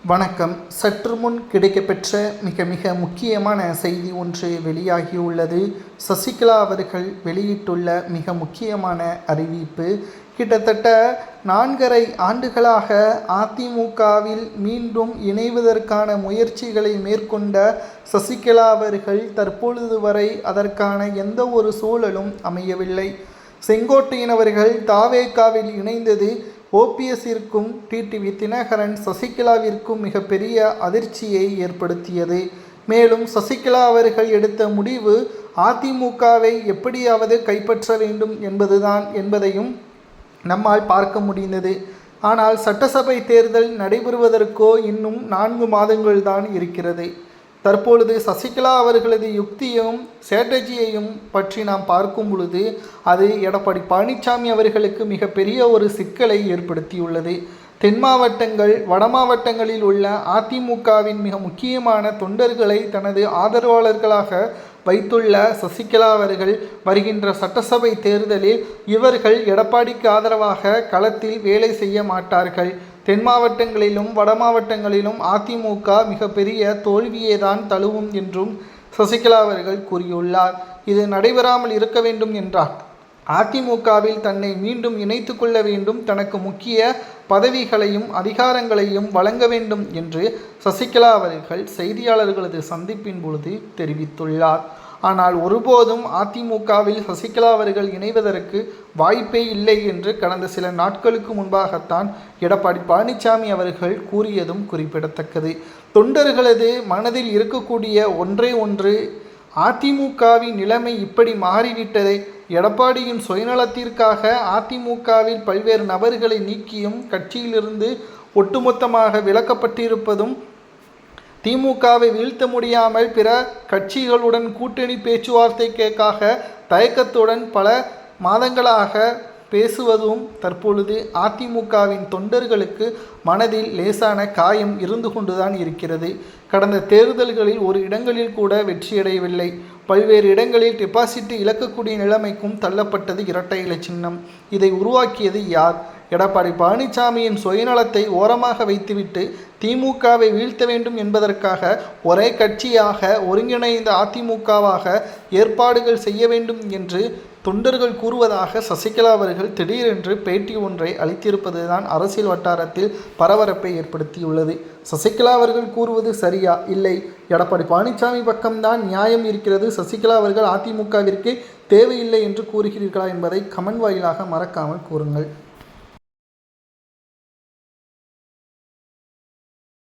வணக்கம். சற்று முன் கிடைக்கப்பெற்ற மிக முக்கியமான செய்தி ஒன்று வெளியாகியுள்ளது. சசிகலா அவர்கள் வெளியிட்டுள்ள மிக முக்கியமான அறிவிப்பு. கிட்டத்தட்ட 4.5 ஆண்டுகளாக அதிமுகவில் மீண்டும் இணைவதற்கான முயற்சிகளை மேற்கொண்ட சசிகலா அவர்கள் தற்பொழுது வரை அதற்கான எந்த ஒரு சூழலும் அமையவில்லை. செங்கோட்டையன் அவர்கள் தாவேகாவில் இணைந்தது ஓபிஎஸ்ஸிற்கும் டிடிவி தினகரன் சசிகலாவிற்கும் மிகப்பெரிய அதிர்ச்சியை ஏற்படுத்தியது. மேலும் சசிகலா அவர்கள் எடுத்த முடிவு அதிமுகவை எப்படியாவது கைப்பற்ற வேண்டும் என்பதையும் நம்மால் பார்க்க முடிந்தது. ஆனால் சட்டசபை தேர்தல் நடைபெறுவதற்கோ இன்னும் 4 மாதங்கள் தான் இருக்கிறது. தற்பொழுது சசிகலா அவர்களது யுக்தியும் ஸ்ட்ராட்டஜியையும் பற்றி நாம் பார்க்கும் பொழுது அது எடப்பாடி பழனிசாமி அவர்களுக்கு மிகப்பெரிய ஒரு சிக்கலை ஏற்படுத்தியுள்ளது. தென் மாவட்டங்கள் வட மாவட்டங்களில் உள்ள அதிமுகவின் மிக முக்கியமான தொண்டர்களை தனது ஆதரவாளர்களாக வைத்துள்ள சசிகலா அவர்கள் வருகின்ற சட்டசபை தேர்தலில் இவர்கள் எடப்பாடிக்கு ஆதரவாக களத்தில் வேலை செய்ய மாட்டார்கள். தென் மாவட்டங்களிலும் வட மாவட்டங்களிலும் அதிமுக மிகப்பெரிய தோல்வியே தான் தழுவும் என்றும் சசிகலா அவர்கள் கூறியுள்ளார். இது நடைபெறாமல் இருக்க வேண்டும் என்றார் அதிமுகவில் தன்னை மீண்டும் இணைத்து கொள்ள வேண்டும், தனக்கு முக்கிய பதவிகளையும் அதிகாரங்களையும் வழங்க வேண்டும் என்று சசிகலா அவர்கள் செய்தியாளர்களது சந்திப்பின் பொழுது தெரிவித்துள்ளார். ஆனால் ஒருபோதும் அதிமுகவில் சசிகலா அவர்கள் இணைவதற்கு வாய்ப்பே இல்லை என்று கடந்த சில நாட்களுக்கு முன்பாகத்தான் எடப்பாடி பழனிசாமி அவர்கள் கூறியதும் குறிப்பிடத்தக்கது. தொண்டர்களது மனதில் இருக்கக்கூடிய ஒன்று அதிமுகவின் நிலைமை இப்படி மாறிவிட்டதே. எடப்பாடியின் சுயநலத்திற்காக அதிமுகவில் பல்வேறு நபர்களை நீக்கியும் கட்சியிலிருந்து ஒட்டுமொத்தமாக விலக்கப்பட்டிருப்பதும், திமுகவை வீழ்த்த முடியாமல் பிற கட்சிகளுடன் கூட்டணி பேச்சுவார்த்தைக்காக தயக்கத்துடன் பல மாதங்களாக பேசுவதும் தற்பொழுது அதிமுகவின் தொண்டர்களுக்கு மனதில் லேசான காயம் இருந்து கொண்டுதான் இருக்கிறது. கடந்த தேர்தல்களில் ஒரு இடங்களில் கூட வெற்றியடையவில்லை. பல்வேறு இடங்களில் டெபாசிட் இழக்கக்கூடிய நிலைமைக்கும் தள்ளப்பட்டது இரட்டை இலை சின்னம். இதை உருவாக்கியது யார்? எடப்பாடி பழனிசாமியின் சுயநலத்தை ஓரமாக வைத்துவிட்டு திமுகவை வீழ்த்த வேண்டும் என்பதற்காக ஒரே கட்சியாக ஒருங்கிணைந்த அதிமுகவாக ஏற்பாடுகள் செய்ய வேண்டும் என்று தொண்டர்கள் கூறுவதாக சசிகலா அவர்கள் திடீரென்று பேட்டி ஒன்றை அளித்திருப்பதுதான் அரசியல் வட்டாரத்தில் பரபரப்பை ஏற்படுத்தியுள்ளது. சசிகலா அவர்கள் கூறுவது சரியா? இல்லை, எடப்பாடி பழனிசாமி பக்கம்தான் நியாயம் இருக்கிறது, சசிகலா அவர்கள் அதிமுகவிற்கு தேவையில்லை என்று கூறுகிறீர்களா என்பதை கமெண்ட் வாயிலாக மறக்காமல் கூறுங்கள்.